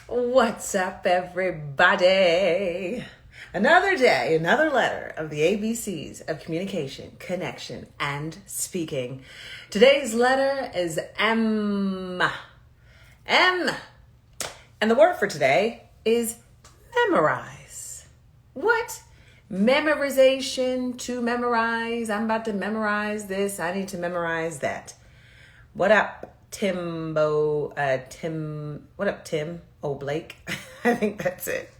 What's up, everybody? Another day, another letter of the ABCs of communication, connection, and speaking. Today's letter is M. M. And the word for today is memorize. What? Memorization, to memorize. I'm about to memorize this. I need to memorize that. What up, Timbo? What up, Tim? Oh, Blake. I think that's it.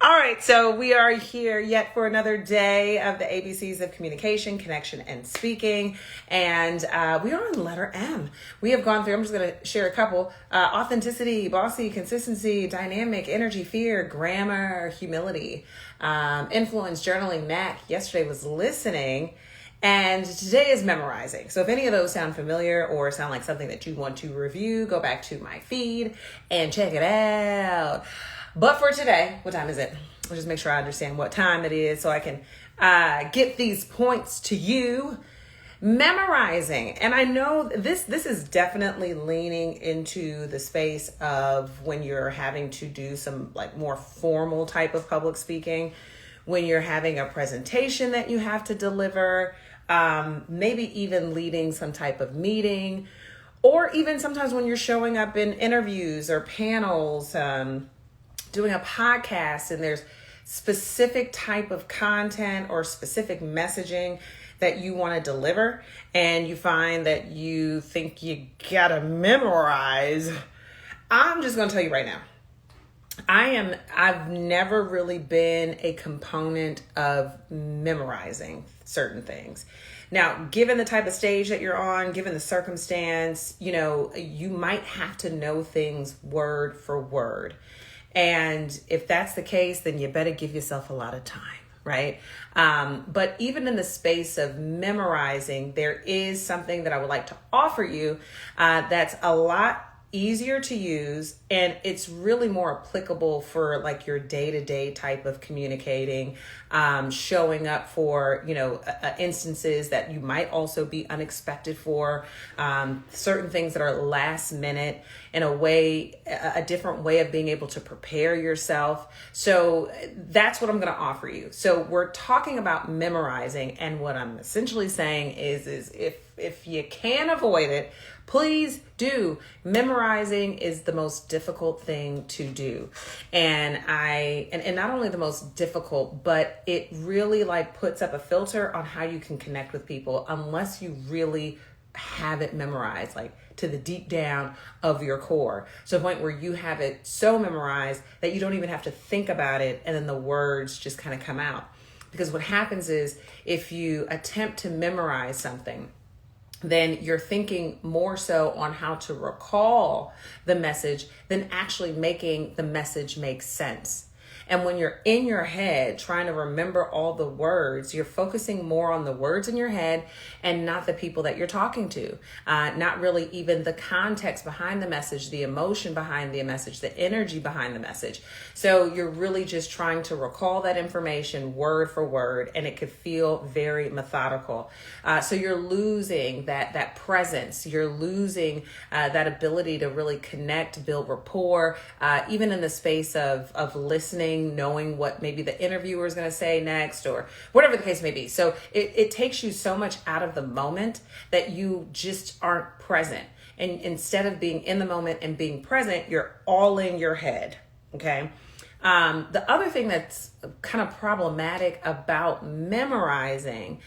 All right, so we are here yet for another day of the ABCs of communication, connection, and speaking. And we are on the letter M. We have gone through, I'm just going to share a couple. Authenticity, bossy, consistency, dynamic, energy, fear, grammar, humility, influence, journaling, knack. Yesterday was listening. And today is memorizing. So if any of those sound familiar or sound like something that you want to review, go back to my feed and check it out. But for today, what time is it? I'll just make sure I understand what time it is so I can get these points to you. Memorizing. And I know this is definitely leaning into the space of when you're having to do some like more formal type of public speaking, when you're having a presentation that you have to deliver, maybe even leading some type of meeting, or even sometimes when you're showing up in interviews or panels, doing a podcast, and there's specific type of content or specific messaging that you want to deliver, and you find that you think you gotta memorize. I'm just gonna tell you right now, I've never really been a component of memorizing certain things. Now, given the type of stage that you're on, given the circumstance, you might have to know things word for word. And if that's the case, then you better give yourself a lot of time, right? But even in the space of memorizing, there is something that I would like to offer you that's a lot easier to use, and it's really more applicable for like your day-to-day type of communicating, showing up for instances that you might also be unexpected for, certain things that are last minute, in a different way of being able to prepare yourself. So that's what I'm going to offer you. So we're talking about memorizing, and what I'm essentially saying is if you can avoid it, please do. Memorizing is the most difficult thing to do. And not only the most difficult, but it really like puts up a filter on how you can connect with people unless you really have it memorized, like to the deep down of your core. So the point where you have it so memorized that you don't even have to think about it, and then the words just kind of come out. Because what happens is if you attempt to memorize something, then you're thinking more so on how to recall the message than actually making the message make sense. And when you're in your head trying to remember all the words, you're focusing more on the words in your head and not the people that you're talking to. Not really even the context behind the message, the emotion behind the message, the energy behind the message. So you're really just trying to recall that information word for word, and it could feel very methodical. So you're losing that presence. You're losing that ability to really connect, build rapport, even in the space of listening, knowing what maybe the interviewer is going to say next, or whatever the case may be. So it takes you so much out of the moment that you just aren't present. And instead of being in the moment and being present, you're all in your head. Okay. The other thing that's kind of problematic about memorizing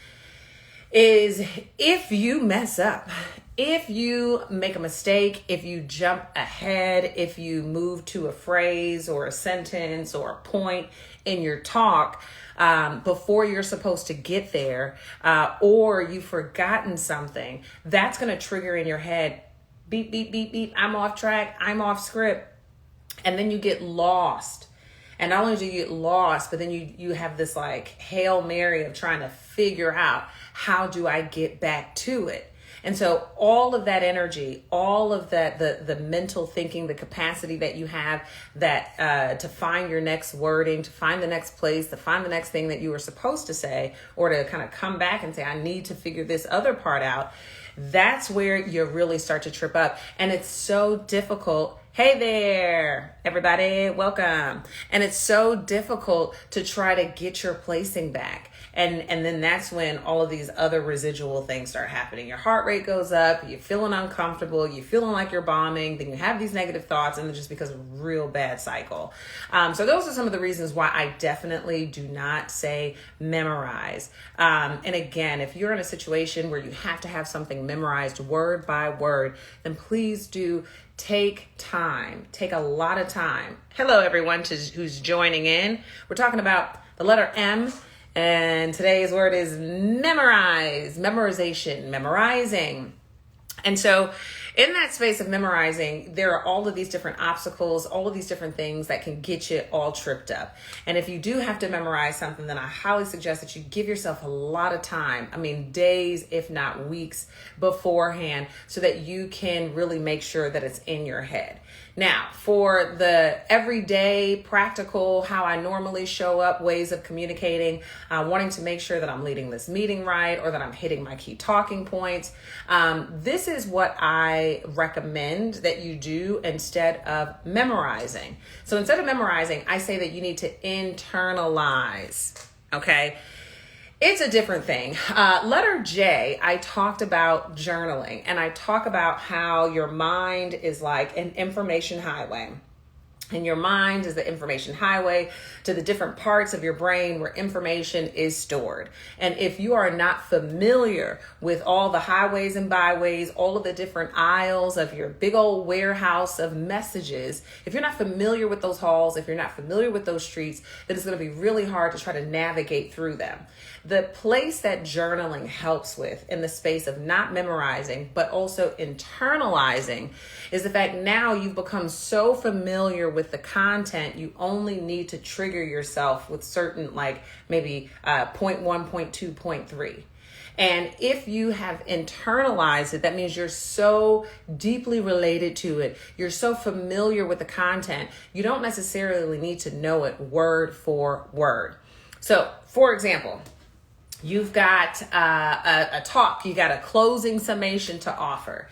is if you mess up, if you make a mistake, if you jump ahead, if you move to a phrase or a sentence or a point in your talk before you're supposed to get there, or you've forgotten something, that's going to trigger in your head, beep, beep, beep, beep, I'm off track, I'm off script. And then you get lost. And not only do you get lost, but then you have this like Hail Mary of trying to figure out, how do I get back to it? And so all of that energy, all of that, the mental thinking, the capacity that you have that to find your next wording, to find the next place, to find the next thing that you were supposed to say, or to kind of come back and say, I need to figure this other part out. That's where you really start to trip up. And it's so difficult Hey there, everybody, welcome. And it's so difficult to try to get your placing back. And then that's when all of these other residual things start happening. Your heart rate goes up, you're feeling uncomfortable, you're feeling like you're bombing, then you have these negative thoughts, and it just becomes a real bad cycle. So those are some of the reasons why I definitely do not say memorize. And again, if you're in a situation where you have to have something memorized word by word, then please do take time, take a lot of time. Hello, everyone who's joining in. We're talking about the letter M. And today's word is memorize, memorization, memorizing. And so in that space of memorizing, there are all of these different obstacles, all of these different things that can get you all tripped up. And if you do have to memorize something, then I highly suggest that you give yourself a lot of time. I mean, days, if not weeks beforehand, so that you can really make sure that it's in your head. Now, for the everyday practical, how I normally show up, ways of communicating, wanting to make sure that I'm leading this meeting right or that I'm hitting my key talking points, this is what I recommend that you do instead of memorizing. So instead of memorizing, I say that you need to internalize, okay? It's a different thing. Letter J, I talked about journaling, and I talk about how your mind is like an information highway. And your mind is the information highway to the different parts of your brain where information is stored. And if you are not familiar with all the highways and byways, all of the different aisles of your big old warehouse of messages, if you're not familiar with those halls, if you're not familiar with those streets, then it's going to be really hard to try to navigate through them. The place that journaling helps with in the space of not memorizing, but also internalizing, is the fact now you've become so familiar with the content, you only need to trigger yourself with certain, like maybe point 1, point 2, point 3. And if you have internalized it, that means you're so deeply related to it. You're so familiar with the content. You don't necessarily need to know it word for word. So, for example, you've got a talk, you got a closing summation to offer.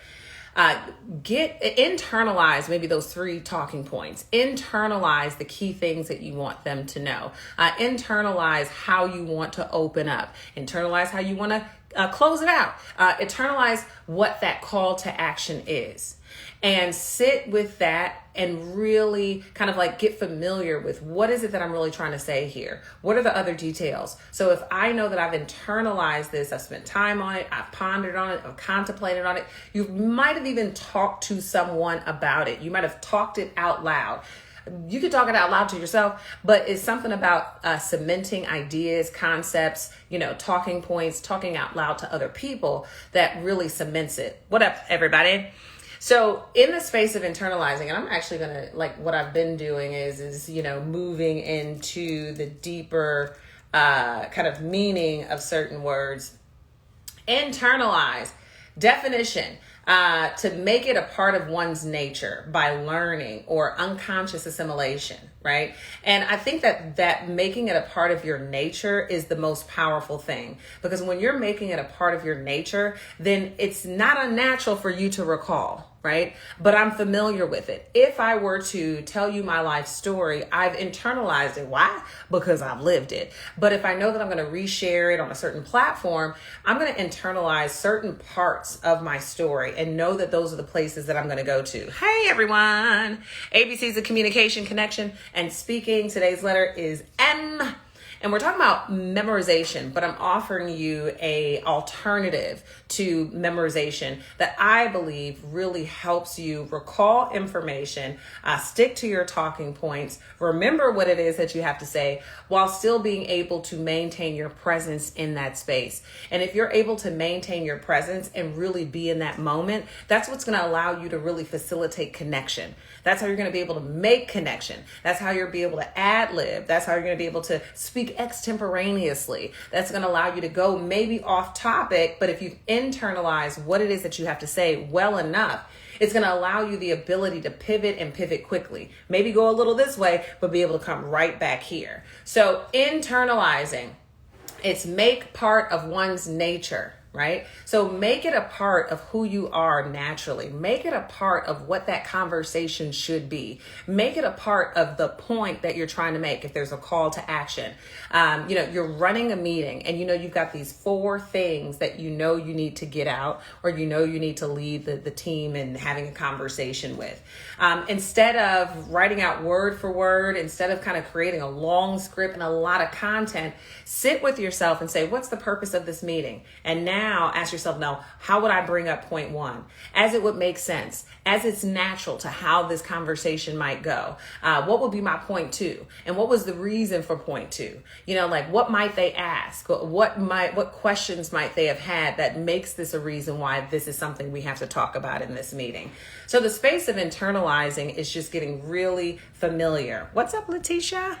Internalize maybe those 3 talking points. Internalize the key things that you want them to know. Internalize how you want to open up. Internalize how you want to close it out. Internalize what that call to action is. And sit with that and really kind of like get familiar with what is it that I'm really trying to say here? What are the other details? So if I know that I've internalized this, I've spent time on it, I've pondered on it, I've contemplated on it, you might have even talked to someone about it. You might have talked it out loud. You could talk it out loud to yourself, but it's something about cementing ideas, concepts, talking points, talking out loud to other people that really cements it. What up, everybody? So in the space of internalizing, and I'm actually going to, like, what I've been doing is moving into the deeper kind of meaning of certain words. Internalize, definition, to make it a part of one's nature by learning or unconscious assimilation, right? And I think that making it a part of your nature is the most powerful thing, because when you're making it a part of your nature, then it's not unnatural for you to recall, right? But I'm familiar with it. If I were to tell you my life story, I've internalized it. Why? Because I've lived it. But if I know that I'm going to reshare it on a certain platform, I'm going to internalize certain parts of my story and know that those are the places that I'm going to go to. Hey, everyone. ABC's of communication, connection, and speaking. Today's letter is M. And we're talking about memorization, but I'm offering you a alternative to memorization that I believe really helps you recall information, stick to your talking points, remember what it is that you have to say, while still being able to maintain your presence in that space. And if you're able to maintain your presence and really be in that moment, that's what's going to allow you to really facilitate connection. That's how you're going to be able to make connection. That's how you'll be able to ad lib. That's how you're going to be able to speak extemporaneously. That's going to allow you to go maybe off topic, but if you've internalized what it is that you have to say well enough, it's going to allow you the ability to pivot and pivot quickly. Maybe go a little this way, but be able to come right back here. So internalizing, it's make part of one's nature, right? So make it a part of who you are naturally. Make it a part of what that conversation should be. Make it a part of the point that you're trying to make. If there's a call to action, you're running a meeting and you've got these 4 things that you need to get out, or you need to lead the team and having a conversation with. Instead of writing out word for word, instead of kind of creating a long script and a lot of content, sit with yourself and say, what's the purpose of this meeting? And now ask yourself, now, how would I bring up point 1? As it would make sense, as it's natural to how this conversation might go. What would be my point 2? And what was the reason for point 2? What might they ask? What questions might they have had that makes this a reason why this is something we have to talk about in this meeting? So the space of internalizing is just getting really familiar. What's up, Letitia?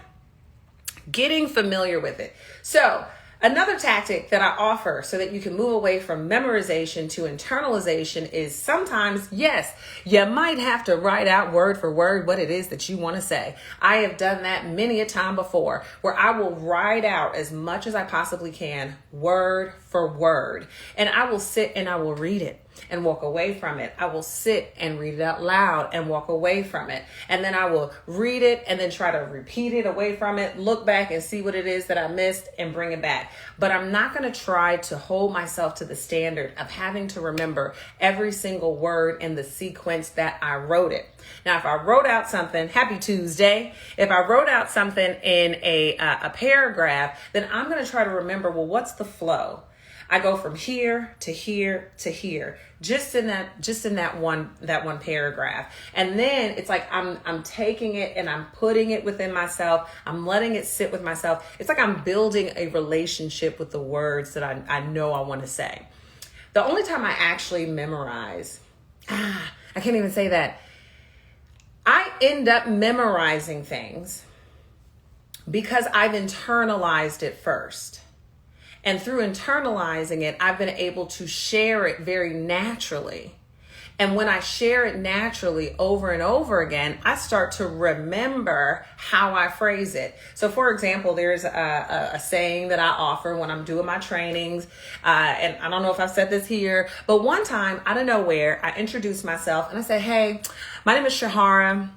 Getting familiar with it. So another tactic that I offer so that you can move away from memorization to internalization is sometimes, yes, you might have to write out word for word what it is that you want to say. I have done that many a time before, where I will write out as much as I possibly can, word for word, and I will sit and I will read it and walk away from it. I will sit and read it out loud and walk away from it. And then I will read it and then try to repeat it away from it, look back and see what it is that I missed and bring it back. But I'm not going to try to hold myself to the standard of having to remember every single word in the sequence that I wrote it. Now, if I wrote out something, happy Tuesday, if I wrote out something in a paragraph, then I'm going to try to remember, well, what's the flow? I go from here to here to here, just in that one paragraph. And then it's like I'm taking it and I'm putting it within myself. I'm letting it sit with myself. It's like I'm building a relationship with the words that I know I want to say. The only time I actually memorize, I can't even say that. I end up memorizing things because I've internalized it first. And through internalizing it, I've been able to share it very naturally. And when I share it naturally over and over again, I start to remember how I phrase it. So for example, there's a saying that I offer when I'm doing my trainings. And I don't know if I've said this here, but one time out of nowhere, I introduced myself and I said, hey, my name is Shahara.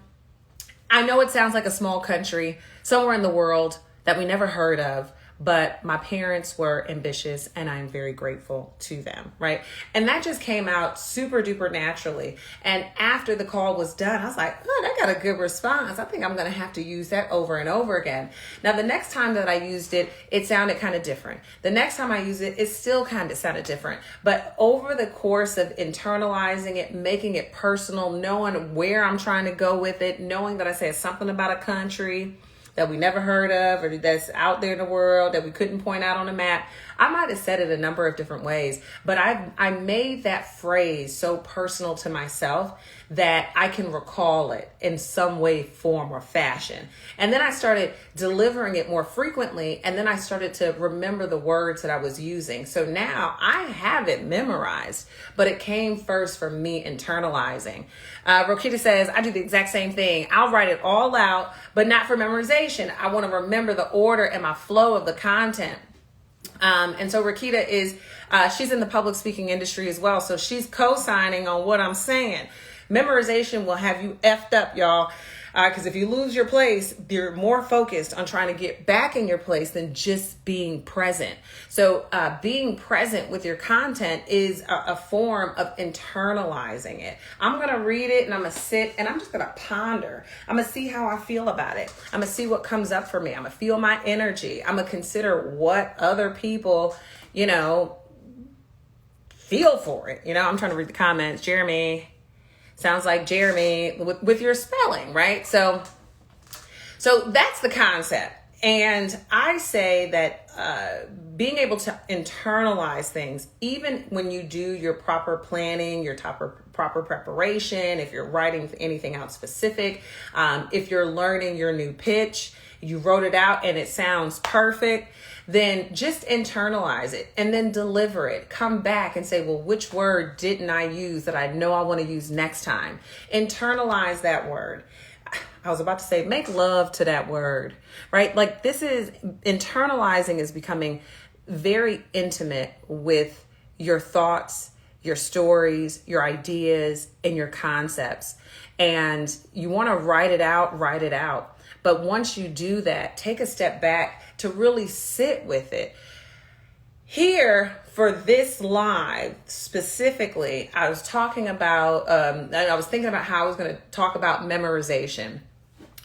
I know it sounds like a small country somewhere in the world that we never heard of, but my parents were ambitious and I'm very grateful to them, right? And that just came out super duper naturally. And after the call was done, I was like, oh, that got a good response. I think I'm going to have to use that over and over again. Now, the next time that I used it, it sounded kind of different. The next time I used it, it still kind of sounded different. But over the course of internalizing it, making it personal, knowing where I'm trying to go with it, knowing that I said something about a country that we never heard of, or that's out there in the world that we couldn't point out on a map. I might have said it a number of different ways, but I made that phrase so personal to myself that I can recall it in some way, form, or fashion. And then I started delivering it more frequently, and then I started to remember the words that I was using. So now I have it memorized, but it came first from me internalizing. Rokita says, I do the exact same thing. I'll write it all out, but not for memorization. I want to remember the order and my flow of the content. And so Rakita is, she's in the public speaking industry as well. So she's co-signing on what I'm saying. Memorization will have you effed up, y'all. Because if you lose your place, you're more focused on trying to get back in your place than just being present. So being present with your content is a form of internalizing it. I'm going to read it and I'm going to sit and I'm just going to ponder. I'm going to see how I feel about it. I'm going to see what comes up for me. I'm going to feel my energy. I'm going to consider what other people, feel for it. I'm trying to read the comments. Jeremy. Sounds like Jeremy with your spelling, right? So that's the concept. And I say that being able to internalize things, even when you do your proper planning, your proper preparation, if you're writing anything out specific, if you're learning your new pitch, you wrote it out and it sounds perfect, then just internalize it and then deliver it. Come back and say, well, which word didn't I use that I know I want to use next time? Internalize that word. I was about to say, make love to that word, right? Like internalizing is becoming very intimate with your thoughts, your stories, your ideas, and your concepts. And you want to write it out. But once you do that, take a step back to really sit with it. Here for this live specifically, I was talking about, I was thinking about how I was going to talk about memorization.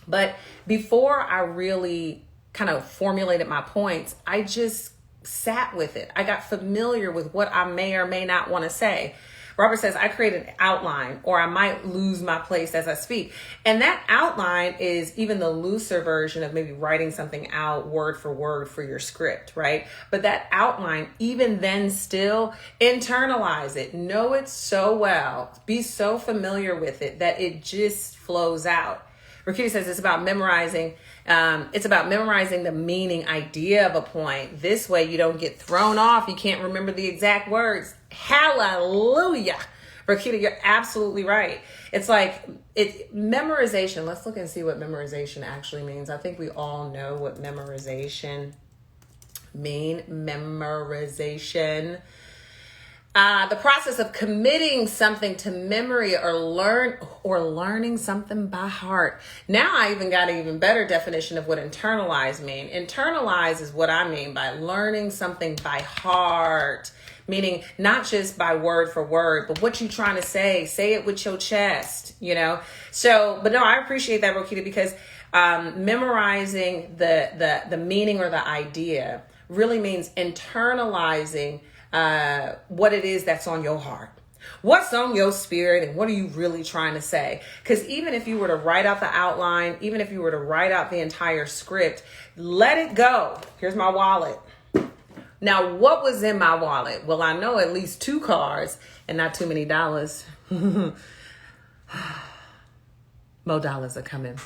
But before I really kind of formulated my points, I just sat with it. I got familiar with what I may or may not want to say. Robert says, I create an outline, or I might lose my place as I speak. And that outline is even the looser version of maybe writing something out word for your script, right? But that outline, even then still, internalize it. Know it so well. Be so familiar with it that it just flows out. Rakita says it's about memorizing. It's about memorizing the meaning idea of a point. This way you don't get thrown off. You can't remember the exact words. Hallelujah. Rakita, you're absolutely right. It's like memorization. Let's look and see what memorization actually means. I think we all know what memorization mean. Memorization. The process of committing something to memory or learning something by heart. Now I even got an even better definition of what internalize mean. Internalize is what I mean by learning something by heart, meaning not just by word for word, but what you trying to say it with your chest, you know? So, but no, I appreciate that, Rokita, because memorizing the meaning or the idea really means internalizing what it is that's on your heart. What's on your spirit and what are you really trying to say? Because even if you were to write out the outline, even if you were to write out the entire script, let it go. Here's my wallet. Now, what was in my wallet? Well, I know at least 2 cards and not too many dollars. More dollars are coming.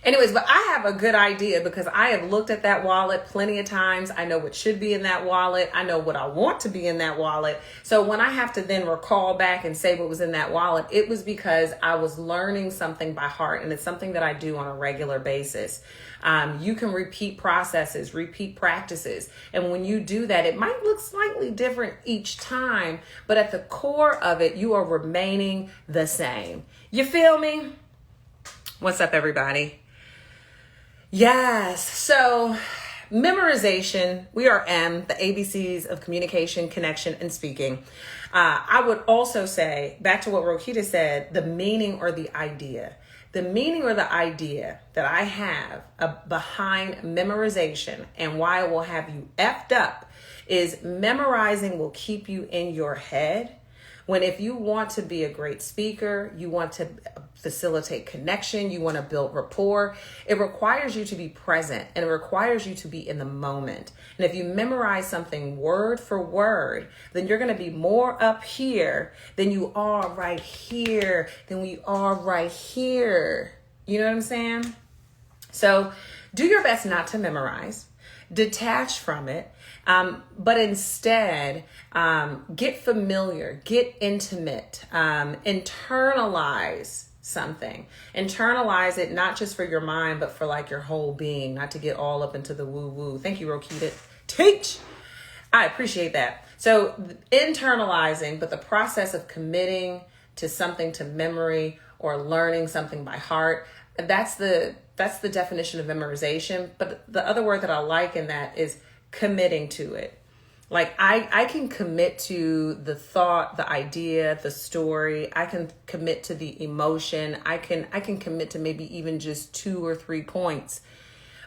Anyways, but I have a good idea because I have looked at that wallet plenty of times. I know what should be in that wallet. I know what I want to be in that wallet. So when I have to then recall back and say what was in that wallet, it was because I was learning something by heart, and it's something that I do on a regular basis. You can repeat processes, repeat practices. And when you do that, it might look slightly different each time, but at the core of it, you are remaining the same. You feel me? What's up, everybody? Yes. So memorization, we are M, the ABCs of communication, connection, and speaking. I would also say, back to what Rokita said, the meaning or the idea. The meaning or the idea that I have behind memorization and why it will have you effed up is memorizing will keep you in your head. When if you want to be a great speaker, you want to facilitate connection, you want to build rapport, it requires you to be present and it requires you to be in the moment. And if you memorize something word for word, then you're going to be more up here than you are right here, than we are right here. You know what I'm saying? So do your best not to memorize, detach from it. But instead, get familiar, get intimate, internalize something. Internalize it, not just for your mind, but for like your whole being, not to get all up into the woo-woo. Thank you, Rokita. Teach! I appreciate that. So internalizing, but the process of committing to something to memory or learning something by heart, that's the definition of memorization. But the other word that I like in that is committing to it. Like I can commit to the thought, the idea, the story. I can commit to the emotion. I can commit to maybe even just 2 or 3 points.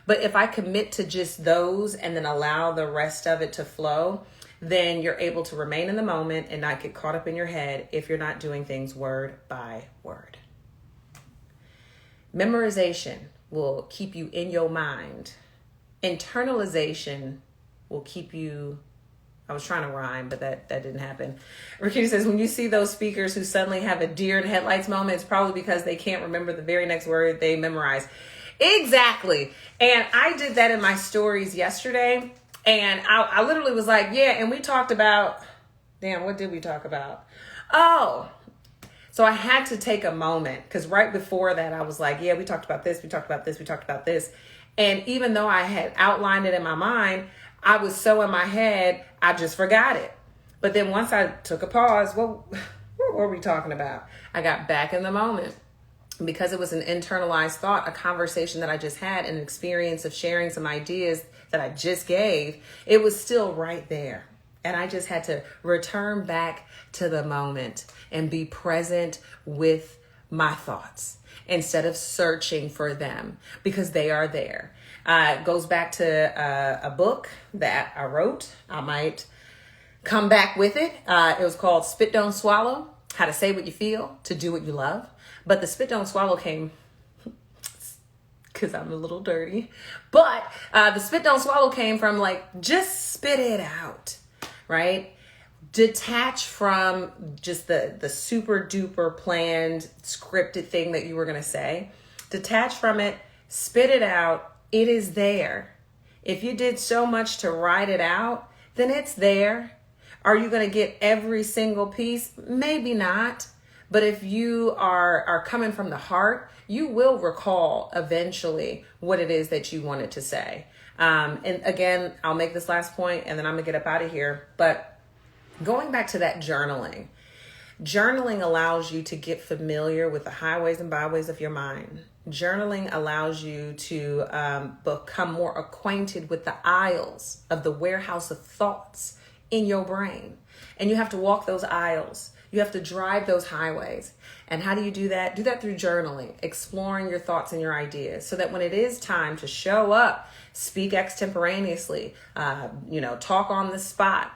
But if I commit to just those and then allow the rest of it to flow, then you're able to remain in the moment and not get caught up in your head if you're not doing things word by word. Memorization will keep you in your mind. Internalization will keep you, I was trying to rhyme, but that didn't happen. Rikita says, when you see those speakers who suddenly have a deer in headlights moment, it's probably because they can't remember the very next word they memorized. Exactly. And I did that in my stories yesterday. And I literally was like, yeah, and we talked about, damn, what did we talk about? Oh, so I had to take a moment because right before that, I was like, yeah, we talked about this, we talked about this, we talked about this. And even though I had outlined it in my mind, I was so in my head, I just forgot it. But then once I took a pause, what were we talking about? I got back in the moment because it was an internalized thought, a conversation that I just had, an experience of sharing some ideas that I just gave. It was still right there. And I just had to return back to the moment and be present with my thoughts instead of searching for them, because they are there. It goes back to a book that I wrote. I might come back with it. It was called Spit Don't Swallow, How to Say What You Feel to Do What You Love. But the Spit Don't Swallow came because I'm a little dirty. But the Spit Don't Swallow came from like, just spit it out, right? Detach from just the super duper planned scripted thing that you were going to say. Detach from it, spit it out. It is there. If you did so much to write it out, then it's there. Are you going to get every single piece? Maybe not. But if you are coming from the heart, you will recall eventually what it is that you wanted to say. And again, I'll make this last point and then I'm going to get up out of here. But going back to that journaling allows you to get familiar with the highways and byways of your mind. Journaling allows you to become more acquainted with the aisles of the warehouse of thoughts in your brain. And you have to walk those aisles. You have to drive those highways. And how do you do that? Do that through journaling, exploring your thoughts and your ideas, so that when it is time to show up, speak extemporaneously, talk on the spot,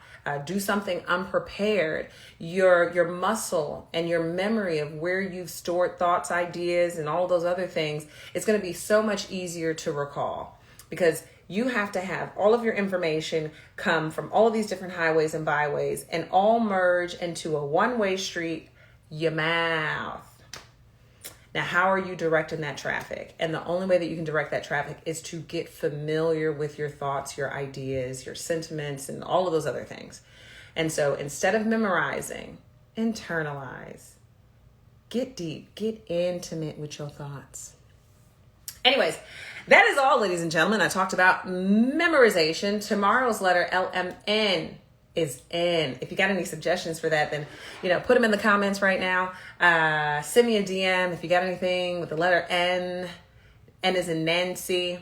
do something unprepared, your muscle and your memory of where you've stored thoughts, ideas, and all those other things, it's going to be so much easier to recall, because you have to have all of your information come from all of these different highways and byways and all merge into a one-way street, your mouth. Now, how are you directing that traffic? And the only way that you can direct that traffic is to get familiar with your thoughts, your ideas, your sentiments, and all of those other things. And so instead of memorizing, internalize, get deep, get intimate with your thoughts. Anyways, that is all, ladies and gentlemen. I talked about memorization. Tomorrow's letter, LMN, is in. If you got any suggestions for that, then, put them in the comments right now. Send me a DM if you got anything with the letter N. N is in Nancy.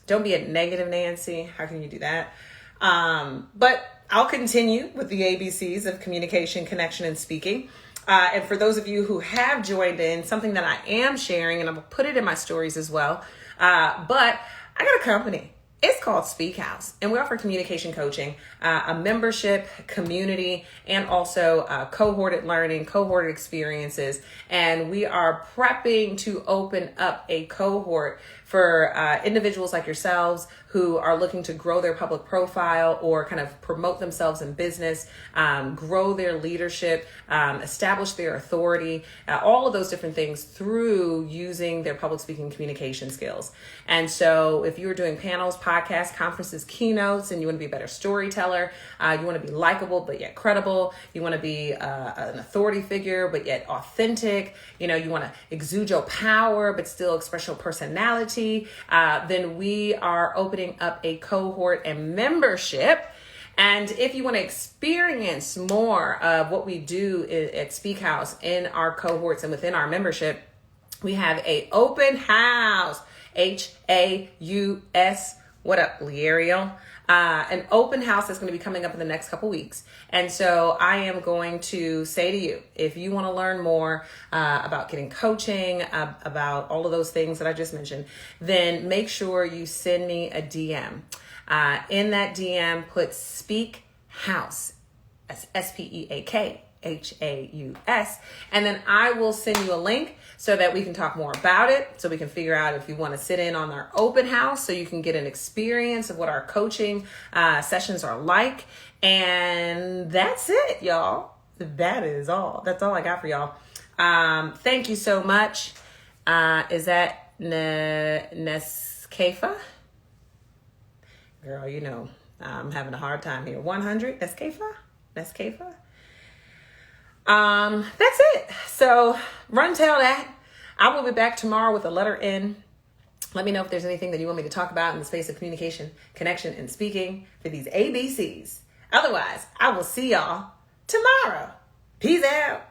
Don't be a negative Nancy. How can you do that? But I'll continue with the ABCs of communication, connection, and speaking. And for those of you who have joined in, something that I am sharing, and I'm going to put it in my stories as well. But I got a company. It's called Speak House, and we offer communication coaching, a membership community, and also cohorted learning, cohorted experiences. And we are prepping to open up a cohort for individuals like yourselves who are looking to grow their public profile or kind of promote themselves in business, grow their leadership, establish their authority, all of those different things through using their public speaking communication skills. And so if you're doing panels, podcasts, conferences, keynotes, and you want to be a better storyteller, you want to be likable but yet credible, you want to be an authority figure but yet authentic, you want to exude your power but still express your personality, then we are opening up a cohort and membership. And if you want to experience more of what we do at Speak House in our cohorts and within our membership, we have a open house, HAUS. What up, Liariel? An open house that's going to be coming up in the next couple weeks. And so I am going to say to you, if you want to learn more about getting coaching, about all of those things that I just mentioned, then make sure you send me a DM. In that DM, put Speak House, SPEAKHAUS, and then I will send you a link so that we can talk more about it, so we can figure out if you want to sit in on our open house so you can get an experience of what our coaching sessions are like. And that's it, y'all. That is all. That's all I got for y'all. Thank you so much. Is that Nescafa? Girl, I'm having a hard time here. 100 Nescafa? That's it. So run tell that. I will be back tomorrow with a letter N. Let me know if there's anything that you want me to talk about in the space of communication, connection, and speaking for these ABCs. Otherwise, I will see y'all tomorrow. Peace out.